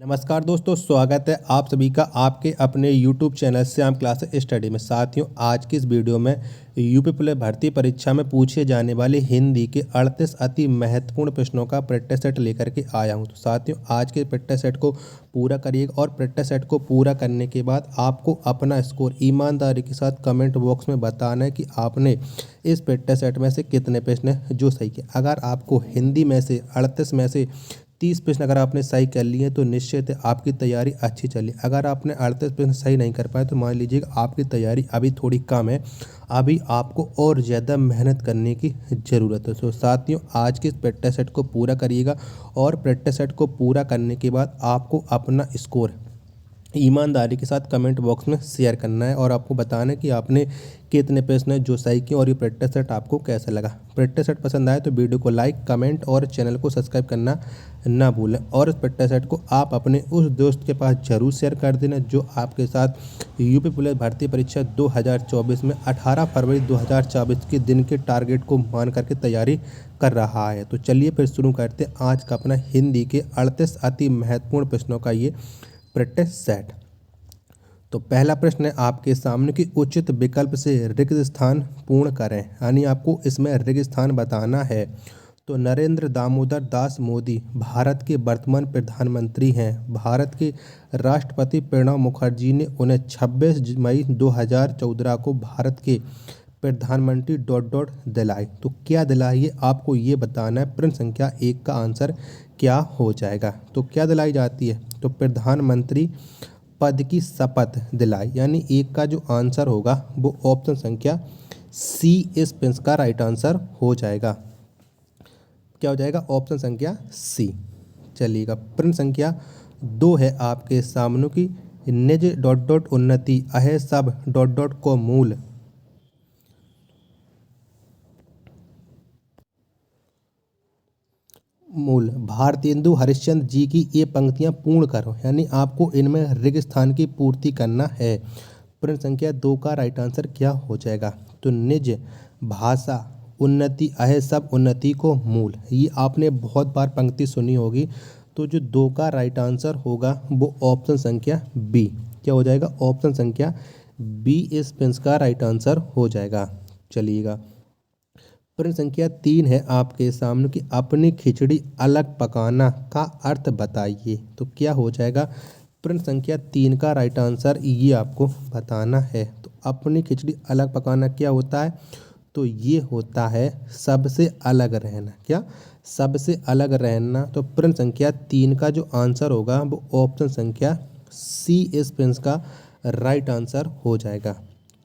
नमस्कार दोस्तों, स्वागत है आप सभी का आपके अपने YouTube channel Shyam class study में। साथियों, आज की इस वीडियो में यूपी पुलिस भर्ती परीक्षा में पूछे जाने वाले हिंदी के 38 अति महत्वपूर्ण प्रश्नों का प्रैक्टिस सेट लेकर के आया हूं। तो साथियों, आज के प्रैक्टिस सेट को पूरा करिएगा और प्रैक्टिस सेट को पूरा करने के बाद आपको अपना स्कोर ईमानदारी के साथ कमेंट बॉक्स में बताना है कि आपने इस प्रैक्टिस सेट में से कितने प्रश्न जो सही किए। अगर आपको हिंदी में से 38 में से 30 प्रश्न अगर आपने सही कर लिए तो निश्चित है आपकी तैयारी अच्छी चली। अगर आपने 38 प्रश्न सही नहीं कर पाए तो मान लीजिएगा आपकी तैयारी अभी थोड़ी कम है, अभी आपको और ज़्यादा मेहनत करने की ज़रूरत है। तो साथियों, आज के इस प्रैक्टिस सेट को पूरा करिएगा और प्रैक्टिस सेट को पूरा करने के बाद आपको अपना स्कोर ईमानदारी के साथ कमेंट बॉक्स में शेयर करना है और आपको बताना है कि आपने कितने प्रश्न जो सही किए और ये प्रैक्टिस सेट आपको कैसा लगा। प्रैक्टिस सेट पसंद आए तो वीडियो को लाइक, कमेंट और चैनल को सब्सक्राइब करना ना भूलें। और इस प्रैक्टिस सेट को आप अपने उस दोस्त के पास जरूर शेयर कर देना जो आपके साथ यूपी पुलिस भर्ती परीक्षा 2024 में 18 फरवरी 2024 के दिन के टारगेट को मान करके तैयारी कर रहा है। तो चलिए फिर शुरू करते हैं आज का अपना हिंदी के 38 अति महत्वपूर्ण प्रश्नों का ये प्रैक्टिस सेट। तो पहला प्रश्न है आपके सामने कि उचित विकल्प से रिक्त स्थान पूर्ण करें, यानी आपको इसमें रिक्त स्थान बताना है। तो नरेंद्र दामोदर दास मोदी भारत के वर्तमान प्रधानमंत्री हैं। भारत के राष्ट्रपति प्रणब मुखर्जी ने उन्हें 26 मई 2014 को भारत के प्रधानमंत्री दिलाई। तो क्या दिलाई है आपको ये बताना है। प्रश्न संख्या 1 का आंसर क्या हो जाएगा। तो क्या दिलाई जाती है, तो प्रधानमंत्री पद की शपथ दिलाई, यानी 1 का जो आंसर होगा वो ऑप्शन संख्या सी इस प्रश्न का राइट आंसर हो जाएगा। क्या हो जाएगा, ऑप्शन संख्या सी। चलिएगा, प्रश्न संख्या 2 है आपके सामने की निज उन्नति अहे सब को मूल भारतेंदु हरिश्चंद्र जी की ये पंक्तियां पूर्ण करो, यानी आपको इनमें रिक्त स्थान की पूर्ति करना है। प्रश्न संख्या 2 का राइट आंसर क्या हो जाएगा। तो निज भाषा उन्नति अहे सब उन्नति को मूल, ये आपने बहुत बार पंक्ति सुनी होगी। तो जो 2 का राइट आंसर होगा वो ऑप्शन संख्या बी। क्या हो जाएगा, ऑप्शन संख्या बी इस प्रश्न का राइट आंसर हो जाएगा। चलिएगा, प्रश्न संख्या 3 है आपके सामने कि अपनी खिचड़ी अलग पकाना का अर्थ बताइए। तो क्या हो जाएगा, प्रश्न संख्या 3 का राइट आंसर ये आपको बताना है। तो अपनी खिचड़ी अलग पकाना क्या होता है, तो ये होता है सबसे अलग रहना। क्या, सबसे अलग रहना। तो प्रश्न संख्या 3 का जो आंसर होगा वो ऑप्शन संख्या सी इस प्रश्न का राइट आंसर हो जाएगा।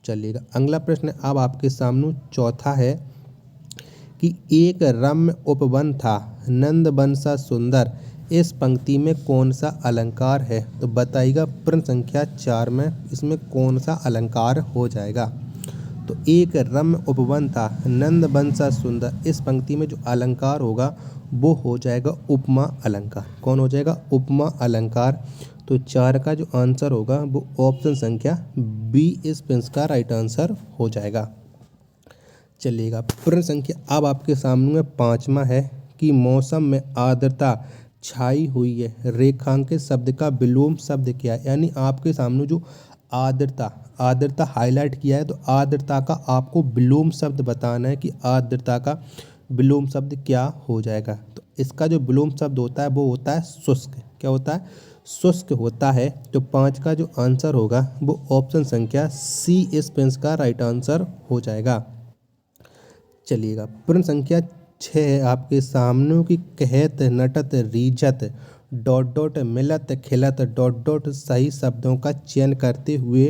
चलिएगा, अगला प्रश्न अब आपके सामने चौथा है कि एक रम्य उपवन था नंद वन सा सुंदर, इस पंक्ति में कौन सा अलंकार है। तो बताइएगा प्रश्न संख्या 4 में इसमें कौन सा अलंकार हो जाएगा। तो एक रम्य उपवन था नंद वन सा सुंदर, इस पंक्ति में जो अलंकार होगा वो हो जाएगा उपमा अलंकार। कौन हो जाएगा, उपमा अलंकार। तो 4 का जो आंसर होगा वो ऑप्शन संख्या बी इस प्रश्न का राइट आंसर हो जाएगा। चलिएगा, प्रश्न संख्या अब आपके सामने 5वां है कि मौसम में आर्द्रता छाई हुई है, रेखांकित शब्द का विलोम शब्द क्या है। यानी आपके सामने जो आर्द्रता हाईलाइट किया है, तो आर्द्रता का आपको विलोम शब्द बताना है कि आर्द्रता का विलोम शब्द क्या हो जाएगा। तो इसका जो विलोम शब्द होता है वो होता है शुष्क। क्या होता है, शुष्क होता है। तो 5 का जो आंसर होगा वो ऑप्शन संख्या सी इस प्रश्न का राइट आंसर हो जाएगा। चलिएगा, प्रश्न संख्या 6 है आपके सामने की कहत नटत रीझत मिलत खिलत सही शब्दों का चयन करते हुए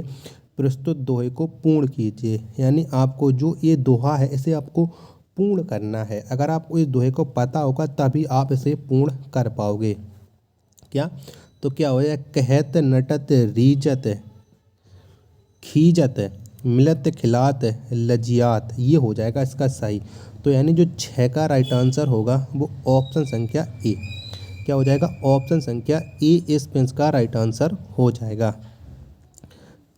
प्रस्तुत दोहे को पूर्ण कीजिए। यानी आपको जो ये दोहा है इसे आपको पूर्ण करना है। अगर आपको इस दोहे को पता होगा तभी आप इसे पूर्ण कर पाओगे। क्या, तो क्या हो जाएगा, कहत नटत रीझत खीजत मिलत खिलात लजियात, ये हो जाएगा इसका सही। तो यानी जो 6 का राइट आंसर होगा वो ऑप्शन संख्या ए। क्या हो जाएगा, ऑप्शन संख्या ए इस प्रश्न का राइट आंसर हो जाएगा।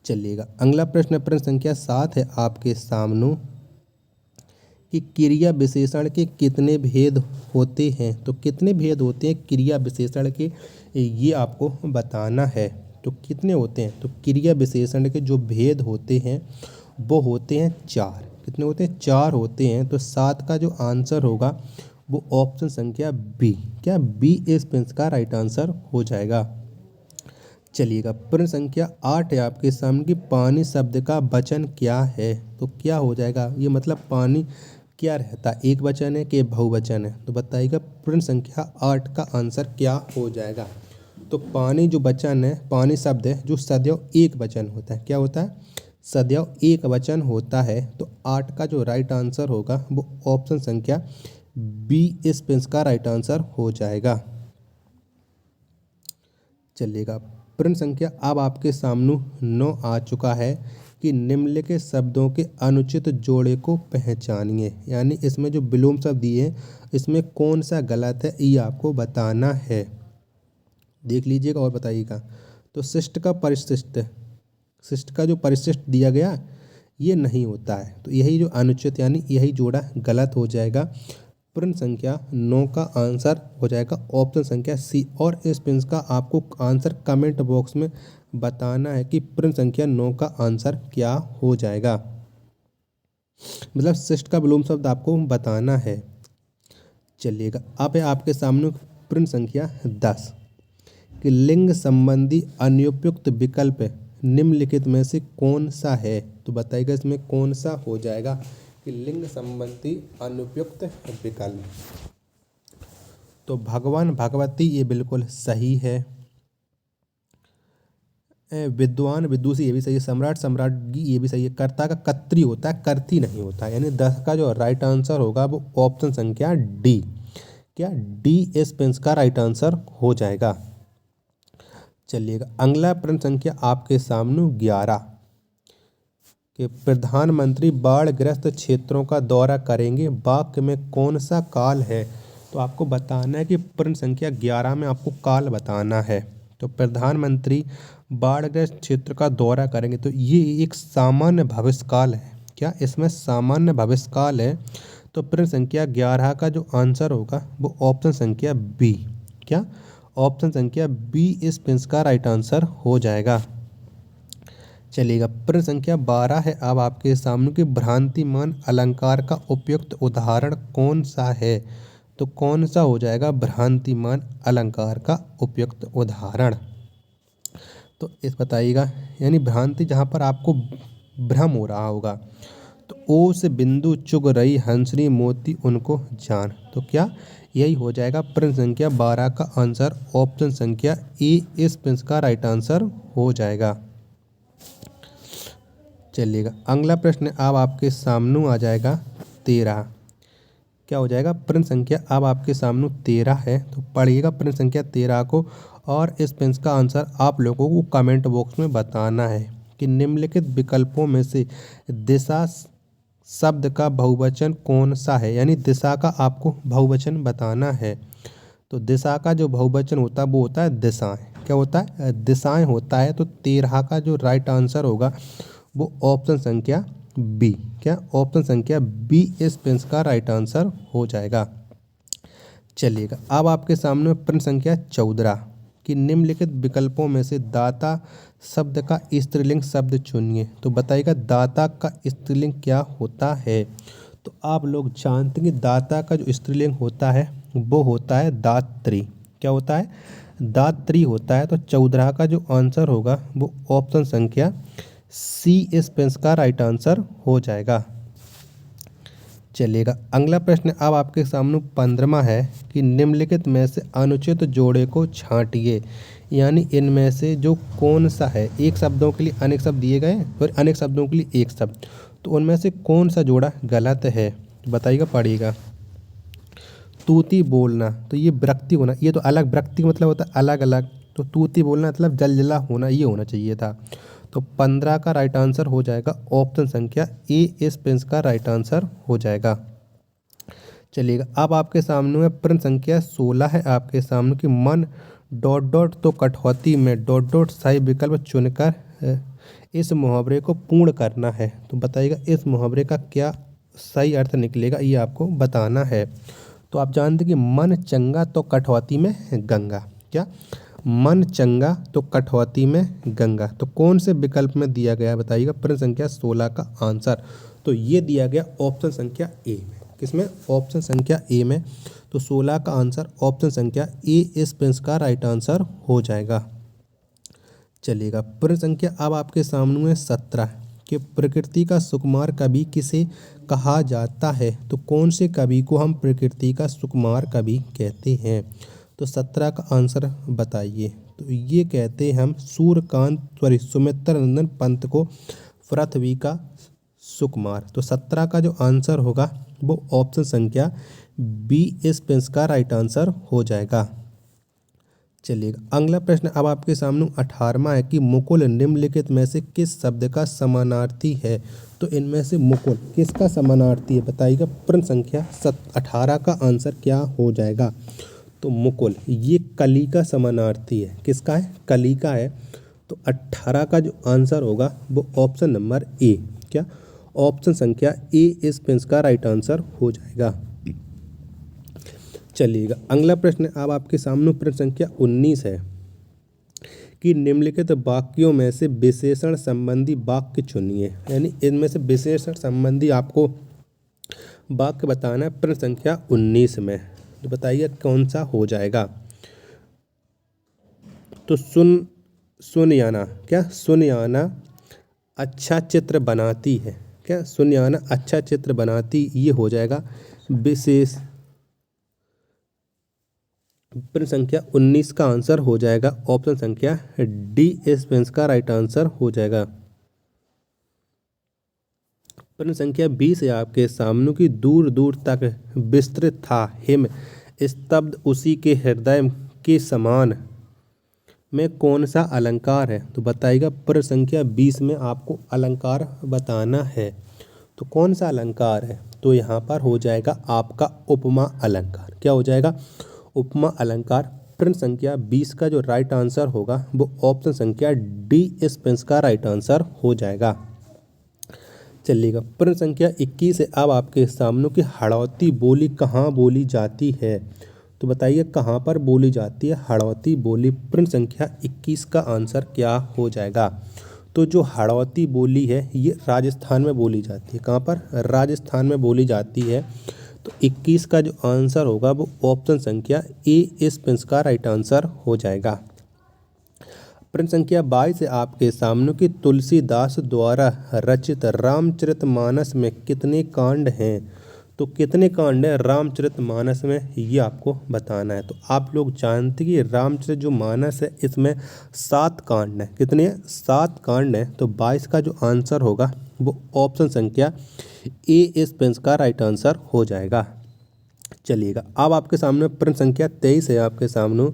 चलिएगा, अगला प्रश्न प्रश्न संख्या 7 है आपके सामने कि क्रिया विशेषण के कितने भेद होते हैं। तो कितने भेद होते हैं क्रिया विशेषण के, ये आपको बताना है। तो कितने होते हैं, तो क्रिया विशेषण के जो भेद होते हैं वो होते हैं 4। कितने होते हैं, 4 होते हैं। तो 7 का जो आंसर होगा वो ऑप्शन संख्या बी, क्या बी इसका राइट आंसर हो जाएगा। चलिएगा, प्रश्न संख्या 8 है आपके सामने कि पानी शब्द का वचन क्या है। तो क्या हो जाएगा, ये मतलब पानी क्या रहता है, एक वचन है कि बहुवचन है। तो बताइएगा प्रश्न संख्या 8 का आंसर क्या हो जाएगा। तो पानी जो वचन है, पानी शब्द है जो सदैव एक वचन होता है। क्या होता है, सदैव एक वचन होता है। तो 8 का जो राइट आंसर होगा वो ऑप्शन संख्या बी इसका राइट आंसर हो जाएगा। चलिएगा, प्रश्न संख्या अब आपके सामने 9 आ चुका है कि निम्नलिखित शब्दों के अनुचित जोड़े को पहचानिए। यानी इसमें जो विलोम शब्द दिए हैं इसमें कौन सा गलत है ये आपको बताना है। देख लीजिएगा और बताइएगा। तो शिष्ट का परिशिष्ट, शिष्ट का जो परिशिष्ट दिया गया ये नहीं होता है। तो यही जो अनुचित यानी यही जोड़ा गलत हो जाएगा। प्रश्न संख्या 9 का आंसर हो जाएगा ऑप्शन संख्या सी। और इस प्रश्न का आपको आंसर कमेंट बॉक्स में बताना है कि प्रश्न संख्या 9 का आंसर क्या हो जाएगा। मतलब शिष्ट का विलोम शब्द आपको बताना है। चलिएगा, अब है आपके सामने प्रश्न संख्या 10 कि लिंग संबंधी अनुपयुक्त विकल्प निम्नलिखित में से कौन सा है। तो बताइएगा इसमें कौन सा हो जाएगा कि लिंग संबंधी अनुपयुक्त विकल्प। तो भगवान भगवती ये बिल्कुल सही है। विद्वान विदुषी ये भी सही है। सम्राट सम्राज्ञी ये भी सही है। कर्ता का कर्त्री होता है, कर्ती नहीं होता है। यानी 10 का जो राइट आंसर होगा वो ऑप्शन संख्या डी, क्या डी इस पेंस का राइट आंसर हो जाएगा। चलिएगा, अगला प्रश्न संख्या आपके सामने 11 कि प्रधानमंत्री बाढ़ग्रस्त क्षेत्रों का दौरा करेंगे, वाक्य में कौन सा काल है। तो आपको बताना है कि प्रश्न संख्या 11 में आपको काल बताना है। तो प्रधानमंत्री बाढ़ग्रस्त क्षेत्र का दौरा करेंगे, तो ये एक सामान्य भविष्यकाल है। क्या इसमें सामान्य भविष्यकाल है। तो प्रश्न संख्या 11 का जो आंसर होगा वो ऑप्शन संख्या बी, क्या ऑप्शन संख्या बी इस प्रश्न का राइट आंसर हो जाएगा। चलिएगा, प्रश्न संख्या 12 है अब आपके सामने कि भ्रांतिमान अलंकार का उपयुक्त उदाहरण कौन सा है। तो कौन सा हो जाएगा भ्रांतिमान अलंकार का उपयुक्त उदाहरण। तो इस बताइएगा, यानी भ्रांति जहाँ पर आपको भ्रम हो रहा होगा। तो ओ से बिंदु चुग रही हंसनी मोती उनको जान। तो क्या यही हो जाएगा प्रश्न संख्या 12 का आंसर ऑप्शन संख्या ए इस प्रश्न का राइट आंसर हो जाएगा। चलिएगा, अगला प्रश्न अब आपके सामने आ जाएगा 13। क्या हो जाएगा प्रश्न संख्या अब आपके सामने 13 है। तो पढ़िएगा प्रश्न संख्या 13 को और इस प्रश्न का आंसर आप लोगों को कमेंट बॉक्स में बताना है कि निम्नलिखित विकल्पों में से दिशा शब्द का बहुवचन कौन सा है। यानी दिशा का आपको बहुवचन बताना है। तो दिशा का जो बहुवचन होता है वो होता है दिशाएं। क्या होता है, दिशाएं होता है। तो 13 का जो राइट आंसर होगा वो ऑप्शन संख्या बी, क्या ऑप्शन संख्या बी इस प्रश्न का राइट आंसर हो जाएगा। चलिएगा, अब आपके सामने प्रश्न संख्या 14 कि निम्नलिखित विकल्पों में से दाता शब्द का स्त्रीलिंग शब्द चुनिए। तो बताइएगा दाता का स्त्रीलिंग क्या होता है। तो आप लोग जानते हैं कि दाता का जो स्त्रीलिंग होता है वो होता है दात्री। क्या होता है, दात्री होता है। तो 14 का जो आंसर होगा वो ऑप्शन संख्या सी इस प्रश्न का राइट आंसर हो जाएगा। चलिएगा, अगला प्रश्न अब आपके सामने 15वां है कि निम्नलिखित में से अनुचित जोड़े को छांटिए। यानी इनमें से जो कौन सा है, एक शब्दों के लिए अनेक शब्द दिए गए और अनेक शब्दों के लिए एक शब्द, तो उनमें से कौन सा जोड़ा गलत है बताइएगा। पढ़िएगा, तूती बोलना, तो ये विरक्ति होना, ये तो अलग विरक्ति मतलब होता है अलग अलग। तो तूती बोलना मतलब जलजला होना, ये होना चाहिए था। तो 15 का राइट आंसर हो जाएगा ऑप्शन संख्या ए इस प्रश्न का राइट आंसर हो जाएगा। चलिएगा, अब आपके सामने प्रश्न संख्या 16 है आपके सामने कि मन डॉट डॉट तो कटौती में डॉट डॉट सही विकल्प चुनकर इस मुहावरे को पूर्ण करना है। तो बताइएगा इस मुहावरे का क्या सही अर्थ निकलेगा ये आपको बताना है। तो आप जानते कि मन चंगा तो कठौती में गंगा, क्या मन चंगा तो कठौती में गंगा, तो कौन से विकल्प में दिया गया है बताइएगा। प्रश्न संख्या 16 का आंसर तो ये दिया गया ऑप्शन संख्या ए में। किसमें? ऑप्शन संख्या ए में। तो 16 का आंसर ऑप्शन संख्या ए इस प्रश्न का राइट आंसर हो जाएगा। चलिएगा प्रश्न संख्या अब आपके सामने है 17 कि प्रकृति का सुकुमार कवि किसे कहा जाता है। तो कौन से कवि को हम प्रकृति का सुकुमार कवि कहते हैं। तो 17 का आंसर बताइए। तो ये कहते हैं हम सूर्यकांत सॉरी सुमित्र नंदन पंत को पृथ्वी का सुकुमार। तो 17 का जो आंसर होगा वो ऑप्शन संख्या बी इस प्रश्न का राइट आंसर हो जाएगा। चलिएगा अगला प्रश्न अब आपके सामने 18वां है कि मुकुल निम्नलिखित में से किस शब्द का समानार्थी है। तो इनमें से मुकुल किसका समानार्थी है बताइएगा। प्रश्न संख्या 18 का आंसर क्या हो जाएगा। तो मुकुल ये कली का समानार्थी है। किसका है? कली का है। तो 18 का जो आंसर होगा वो ऑप्शन नंबर ए, क्या ऑप्शन संख्या ए इस प्रश्न का राइट आंसर हो जाएगा। चलिएगा अगला प्रश्न अब आपके सामने प्रश्न संख्या 19 है कि निम्नलिखित वाक्यों में से विशेषण संबंधी वाक्य चुनिए। यानी इनमें से विशेषण संबंधी आपको वाक्य बताना है प्रश्न संख्या 19 में। तो बताइए कौन सा हो जाएगा। तो सुनयाना, क्या सुनयाना अच्छा चित्र बनाती है। क्या सुनयाना अच्छा चित्र बनाती, ये हो जाएगा विशेष। प्रश्न संख्या 19 का आंसर हो जाएगा ऑप्शन संख्या डी इस प्रश्न का राइट आंसर हो जाएगा। प्रश्न संख्या 20 है आपके सामने की दूर दूर तक विस्तृत था हिम स्तब्ध उसी के हृदय के समान में कौन सा अलंकार है। तो बताइएगा प्रश्न संख्या 20 में आपको अलंकार बताना है। तो कौन सा अलंकार है। तो यहाँ पर हो जाएगा आपका उपमा अलंकार। क्या हो जाएगा? उपमा अलंकार। प्रश्न संख्या 20 का जो राइट आंसर होगा वो ऑप्शन संख्या डी इस प्रश्न का राइट आंसर हो जाएगा। चलिएगा प्रश्न संख्या 21 है अब आपके सामने की हड़ौती बोली कहाँ बोली जाती है। तो बताइए कहाँ पर बोली जाती है हड़ौती बोली। प्रश्न संख्या 21 का आंसर क्या हो जाएगा। तो जो हड़ौती बोली है ये राजस्थान में बोली जाती है। कहाँ पर? राजस्थान में बोली जाती है। तो 21 का जो आंसर होगा वो ऑप्शन संख्या ए इस प्रश्न का राइट आंसर हो जाएगा। प्रश्न संख्या 22 है आपके सामने की तुलसीदास द्वारा रचित रामचरितमानस में कितने कांड हैं। तो कितने कांड हैं रामचरितमानस में, ये आपको बताना है। तो आप लोग जानते कि रामचरित जो मानस है इसमें 7 कांड हैं। कितने? 7 कांड हैं। तो 22 का जो आंसर होगा वो ऑप्शन संख्या ए इस प्रश्न का राइट आंसर हो जाएगा। चलिएगा अब आपके सामने प्रश्न संख्या 23 है आपके सामने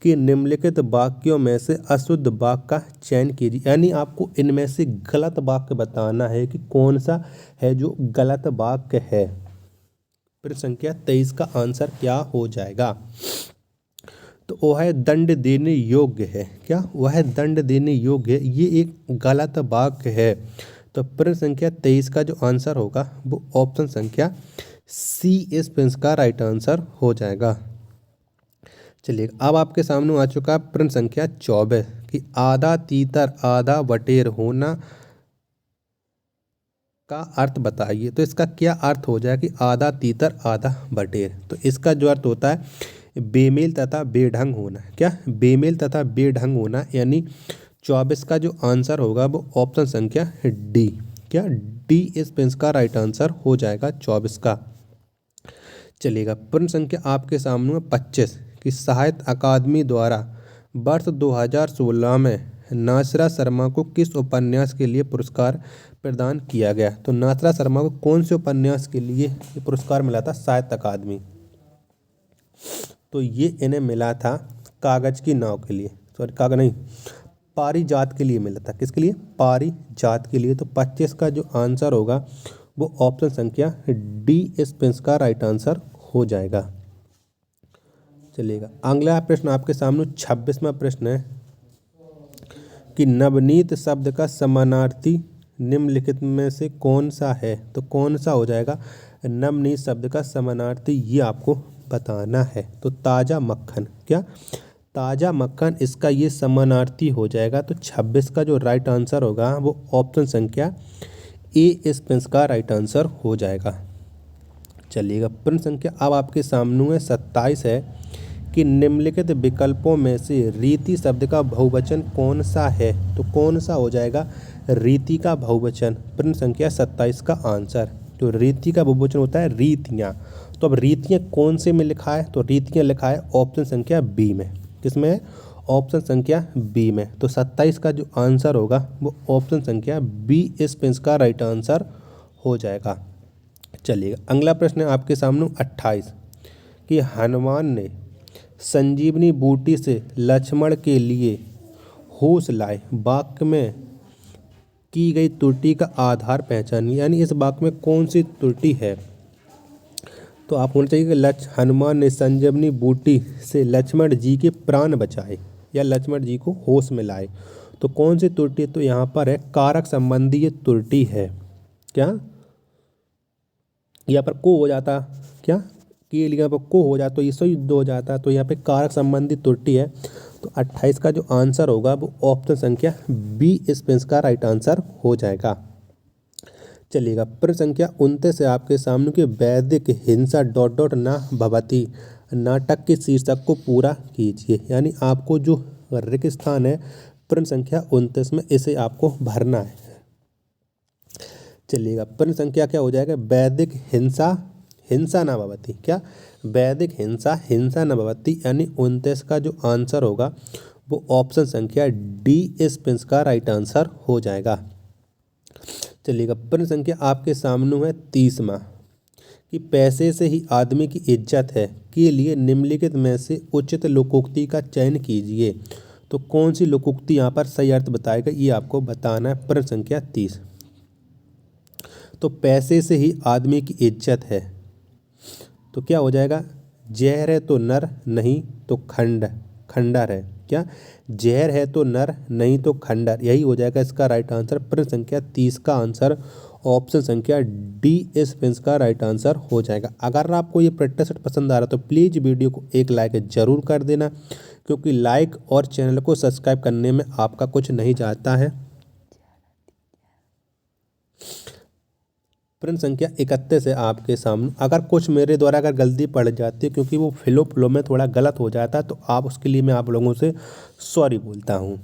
कि निम्नलिखित वाक्यों में से अशुद्ध वाक्य का चयन कीजिए। यानी आपको इनमें से गलत वाक्य बताना है कि कौन सा है जो गलत वाक्य है। प्रश्न संख्या 23 का आंसर क्या हो जाएगा। तो वह दंड देने योग्य है। क्या? वह दंड देने योग्य है, ये एक गलत वाक्य है। तो प्रश्न संख्या 23 का जो आंसर होगा वो ऑप्शन संख्या सी इस प्रश्न का राइट आंसर हो जाएगा। चलिए अब आपके सामने आ चुका प्रश्न संख्या 24 कि आधा तीतर आधा बटेर होना का अर्थ बताइए। तो इसका क्या अर्थ हो जाए कि आधा तीतर आधा बटेर। तो इसका जो अर्थ होता है बेमेल तथा बेढंग होना। क्या? बेमेल तथा बेढंग होना। यानी 24 का जो आंसर होगा वो ऑप्शन संख्या डी, क्या डी इस प्रश्न का राइट आंसर हो जाएगा 24 का। चलिएगा प्रश्न संख्या आपके सामने 25 कि साहित्य अकादमी द्वारा वर्ष 2016 में नासरा शर्मा को किस उपन्यास के लिए पुरस्कार प्रदान किया गया। तो नासरा शर्मा को कौन से उपन्यास के लिए ये पुरस्कार मिला था साहित्य अकादमी। तो ये इन्हें मिला था कागज की नाव के लिए, सॉरी कागज नहीं, पारिजात के लिए मिला था। किसके लिए? पारिजात के लिए। तो 25 का जो आंसर होगा वो ऑप्शन संख्या डी इस प्रश्न का राइट आंसर हो जाएगा। चलिएगा अगला प्रश्न आपके सामने 26वां प्रश्न है कि नवनीत शब्द का समानार्थी निम्नलिखित में से कौन सा है? तो कौन सा हो जाएगा? नवनीत शब्द का समानार्थी ये आपको बताना है। तो ताज़ा मक्खन, क्या ताज़ा मक्खन, इसका ये समानार्थी हो जाएगा। तो 26 का जो राइट आंसर होगा वो ऑप्शन संख्या ए इस प्रश्न का राइट आंसर हो जाएगा। चलिएगा प्रश्न संख्या अब आपके सामने 27 है कि निम्नलिखित विकल्पों में से रीति शब्द का बहुवचन कौन सा है? तो कौन सा हो जाएगा रीति का बहुवचन? प्रश्न संख्या 27 का आंसर। तो रीति का बहुवचन होता है रीतियाँ। तो अब रीतियाँ कौन से में लिखा है? तो रीतियाँ लिखा है ऑप्शन संख्या बी में। किसमें है? ऑप्शन संख्या बी में। तो 27 का जो आंसर होगा वो ऑप्शन संख्या बी इस प्रश्न का राइट आंसर हो जाएगा। चलिएगा अगला प्रश्न है आपके सामने 28 कि हनुमान ने संजीवनी बूटी से लक्ष्मण के लिए होश लाए वाक्य में की गई त्रुटि का आधार पहचानिए। यानी इस वाक्य में कौन सी त्रुटि है? तो आप होना चाहिए कि हनुमान ने संजीवनी बूटी से लक्ष्मण जी के प्राण बचाए या लक्ष्मण जी को होश में लाए। तो कौन सी त्रुटि? तो यहाँ पर है कारक संबंधी ये त्रुटि है। क्या यहाँ पर को हो जाता, क्या के लिए यहाँ पर को हो जाता तो इससे युद्ध हो जाता। तो यहाँ पे कारक संबंधी त्रुटि है। तो 28 का जो आंसर होगा वो ऑप्शन संख्या बी इस प्रश्न का राइट आंसर हो जाएगा। चलिएगा प्रश्न संख्या 29 से आपके सामने के वैदिक हिंसा डॉट डॉट न भवति नाटक के शीर्षक को पूरा कीजिए। यानी आपको जो रिक्त स्थान है प्रश्न संख्या 29 में इसे आपको भरना है। चलिएगा प्रश्न संख्या क्या हो जाएगा? वैदिक हिंसा हिंसा न भवति। क्या वैदिक हिंसा हिंसा न भवति। यानी 29 का जो आंसर होगा वो ऑप्शन संख्या डी इस प्रश्न का राइट आंसर हो जाएगा। चलिएगा प्रश्न संख्या आपके सामने है 30वां कि पैसे से ही आदमी की इज्जत है के लिए निम्नलिखित में से उचित लोकोक्ति का चयन कीजिए। तो कौन सी लोकोक्ति यहाँ पर सही अर्थ बताएगा ये आपको बताना है। प्रश्न संख्या 30। तो पैसे से ही आदमी की इज्जत है तो क्या हो जाएगा? जहर है तो नर नहीं तो खंडर है। क्या जहर है तो नर नहीं तो खंडर, यही हो जाएगा इसका राइट आंसर। प्रश्न संख्या 30 का आंसर ऑप्शन संख्या डी इस प्रश्न का राइट आंसर हो जाएगा। अगर आपको ये प्रैक्टिस सेट पसंद आ रहा तो प्लीज़ वीडियो को एक लाइक जरूर कर देना, क्योंकि लाइक और चैनल को सब्सक्राइब करने में आपका कुछ नहीं जाता है। प्रश्न संख्या 31 है आपके सामने। अगर कुछ मेरे द्वारा अगर गलती पड़ जाती है, क्योंकि वो फ्लो में थोड़ा गलत हो जाता है, तो आप उसके लिए मैं आप लोगों से सॉरी बोलता हूँ।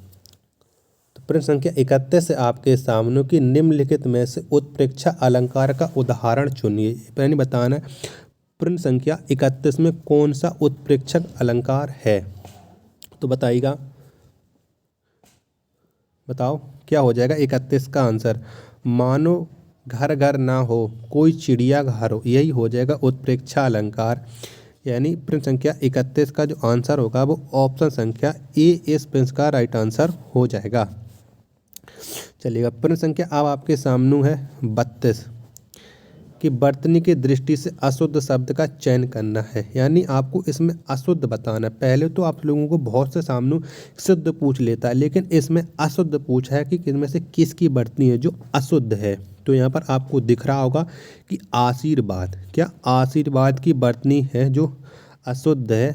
तो प्रश्न संख्या 31 से आपके सामने कि निम्नलिखित में से उत्प्रेक्षा अलंकार का उदाहरण चुनिए। यानी बताना है प्रश्न संख्या 31 में कौन सा उत्प्रेक्षक अलंकार है। तो बताइएगा, बताओ क्या हो जाएगा 31 का आंसर? मानो घर घर ना हो कोई चिड़िया घर हो, यही हो जाएगा उत्प्रेक्षा अलंकार। यानी प्रश्न संख्या 31 का जो आंसर होगा वो ऑप्शन संख्या ए इस प्रश्न का राइट आंसर हो जाएगा। चलिएगा प्रश्न संख्या अब आपके सामने है 32 कि वर्तनी की दृष्टि से अशुद्ध शब्द का चयन करना है। यानी आपको इसमें अशुद्ध बताना है। पहले तो आप लोगों को बहुत से सामने शुद्ध पूछ लेता है, लेकिन इसमें अशुद्ध पूछा है कि इनमें से किसकी वर्तनी है जो अशुद्ध है। तो यहाँ पर आपको दिख रहा होगा कि आशीर्वाद, क्या आशीर्वाद की वर्तनी है जो अशुद्ध है।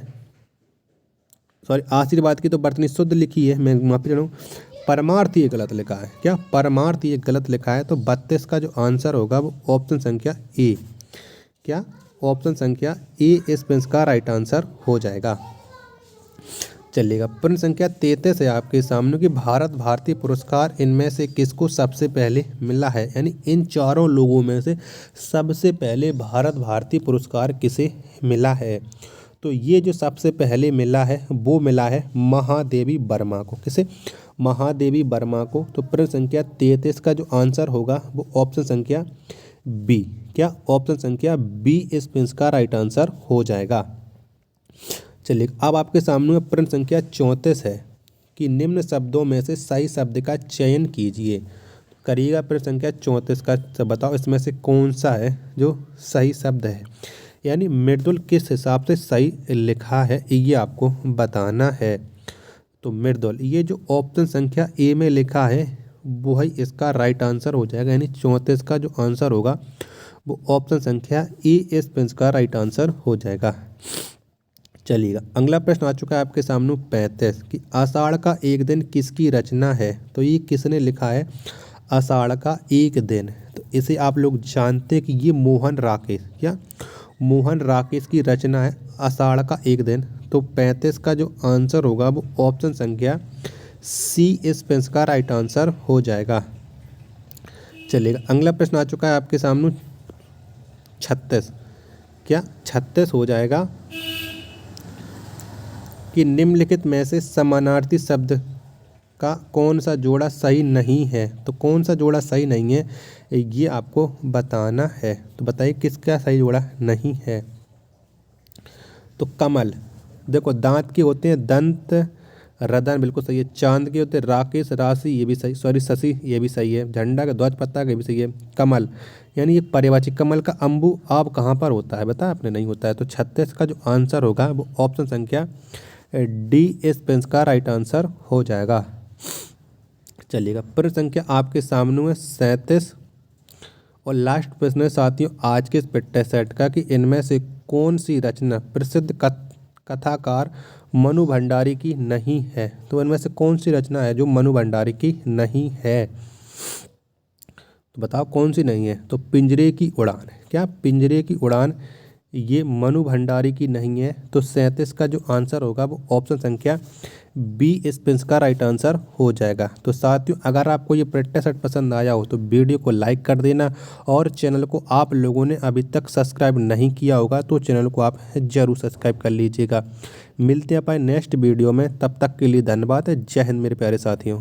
सॉरी, आशीर्वाद की तो वर्तनी शुद्ध लिखी है, मैं माफी चाहूँ। परमार्थ ये गलत लिखा है। क्या परमार्थ ये गलत लिखा है। तो 32 का जो आंसर होगा वो ऑप्शन संख्या ए, क्या ऑप्शन संख्या ए इस प्रश्न का राइट आंसर हो जाएगा। चलिएगा प्रश्न संख्या 33 है आपके सामने कि भारत भारती पुरस्कार इनमें से किसको सबसे पहले मिला है। यानी इन चारों लोगों में से सबसे पहले भारत भारती पुरस्कार किसे मिला है। तो ये जो सबसे पहले मिला है वो मिला है महादेवी वर्मा को। किसे? महादेवी वर्मा को। तो प्रश्न संख्या 33 का जो आंसर होगा वो ऑप्शन संख्या बी, क्या ऑप्शन संख्या बी इस प्रश्न का राइट आंसर हो जाएगा। चलिए अब आपके सामने प्रश्न संख्या 34 है कि निम्न शब्दों में से सही शब्द का चयन कीजिए। करिएगा प्रश्न संख्या 34 का, तो बताओ इसमें से कौन सा है जो सही शब्द है। यानी मृदुल किस हिसाब से सही लिखा है ये आपको बताना है। तो मृदुल ये जो ऑप्शन संख्या ए में लिखा है वही इसका राइट आंसर हो जाएगा, यानी 34 का जो आंसर होगा वो ऑप्शन संख्या ए इस पेंस का राइट आंसर हो जाएगा। चलिएगा, अगला प्रश्न आ चुका है आपके सामने 35 कि आषाढ़ का एक दिन किसकी रचना है। तो ये किसने लिखा है आषाढ़ का एक दिन। तो इसे आप लोग जानते हैं कि ये मोहन राकेश, क्या मोहन राकेश की रचना है आषाढ़ का एक दिन। तो 35 का जो आंसर होगा वो ऑप्शन संख्या सी इस पेंस का राइट आंसर हो जाएगा। चलिएगा, अगला प्रश्न आ चुका है आपके सामने 36, क्या 36 हो जाएगा कि निम्नलिखित में से समानार्थी शब्द का कौन सा जोड़ा सही नहीं है। तो कौन सा जोड़ा सही नहीं है ये आपको बताना है। तो बताइए किसका सही जोड़ा नहीं है। तो कमल, देखो दांत के होते हैं दंत, रदन बिल्कुल सही है। चांद के होते हैं राकेश, राशि ये भी सही, सॉरी शशि ये भी सही है। झंडा का ध्वज पत्ता का भी सही है। कमल यानी ये पर्यायवाची, कमल का अम्बु आप कहाँ पर होता है बता आपने, नहीं होता है। तो 36 का जो आंसर होगा वो ऑप्शन संख्या डी इस पेंस का राइट आंसर हो जाएगा। चलिएगा, प्रश्न संख्या आपके सामने है 37 और लास्ट प्रश्न है साथियों आज के इस पिट्ठे सेट का कि इनमें से कौन सी रचना प्रसिद्ध कथाकार मनु भंडारी की नहीं है। तो इनमें से कौन सी रचना है जो मनु भंडारी की नहीं है। तो बताओ कौन सी नहीं है। तो पिंजरे की उड़ान, क्या पिंजरे की उड़ान ये मनु भंडारी की नहीं है। तो 37 का जो आंसर होगा वो ऑप्शन संख्या बी इस पेंस का राइट आंसर हो जाएगा। तो साथियों अगर आपको ये प्रैक्टिस सेट पसंद आया हो तो वीडियो को लाइक कर देना और चैनल को आप लोगों ने अभी तक सब्सक्राइब नहीं किया होगा तो चैनल को आप जरूर सब्सक्राइब कर लीजिएगा। मिलते हैं अपन नेक्स्ट वीडियो में, तब तक के लिए धन्यवाद। जय हिंद मेरे प्यारे साथियों।